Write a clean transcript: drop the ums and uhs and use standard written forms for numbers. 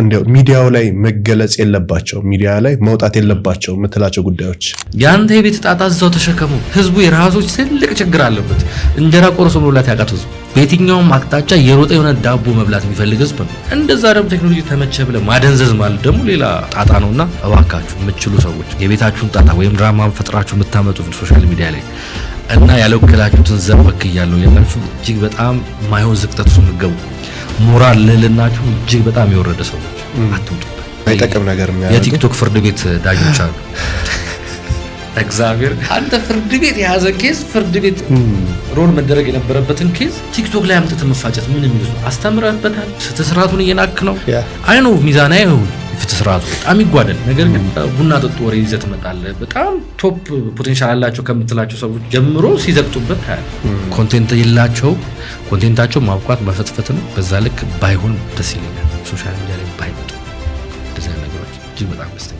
እንደው ሚዲያው ላይ መገለጽ የለባቸው ሚዲያ ላይ መውጣት የለባቸው ምትላቸው ጉዳዮች ያንተ የቤት ጣጣ እዛው ተሸከሙ ህዝቡ የራሱ ትልቅ ችግር አለበት እንጀራ ቆርሶ መብላት ያቃተው ህዝቡ በየትኛውም አቅጣጫ የሮጠ የሆነ ዳቦ መብላት የሚፈልግ ህዝብ ነው እንደዛ ደግሞ ቴክኖሎጂ ተመቸ ብለ ማደንዘዝ ማለት ደግሞ ሌላ ጣጣ ነውና እባካችሁ የምትችሉ ሰዎች የቤታችሁን ጣጣ ወይም ድራማ ፈጥራችሁ የምታመጡት ሶሻል ሚዲያ ላይ እና ያለውከላችሁትን ዘርበክ ይያለው የላችሁ እጅግ በጣም ማይሆን ዝቅጠት ውስጥ ምገቡ ሞራል ልልናችሁ እጅግ በጣም የወረደ ሰዎች አትምጡበት አይጠቅም ነገር የሚያደርጉ የቲክቶክ ፍርድ ቤት ዳኞች አሉ እግዚአብሔር አንተ ፍርድ ቤት የያዘ ኬዝ ፍርድ ቤት ሮል መደረግ የነበረበትን ኬዝ ቲክቶክ ላይ አምጥተህ መፋጨት ምን የሚሉት አስተምረህበታል ፍትስራቱን እየናክ ነው አይ ነው ሚዛናዊ ነው ፍትስራቱ በጣም ይጓደል ነገር ግን ቡና ጠጡ ወሬ ይዘህ ትመጣለህ በጣም ቶፕ ፖቴንሻል አላቸው ከምትላቸው ሰዎች ጀምሮ ሲዘቅጡበት ታያል ኮንቴንት ይላቸው ኮንቴንታቸው ማብቋት መፈትፈት ነው በዛ ልክ ባይሆን ደስ ይለኛል ሶሻል ሚዲያ ላይ ባይመጡ እንደዛ ነገሮች እጅግ በጣም ደስተኛ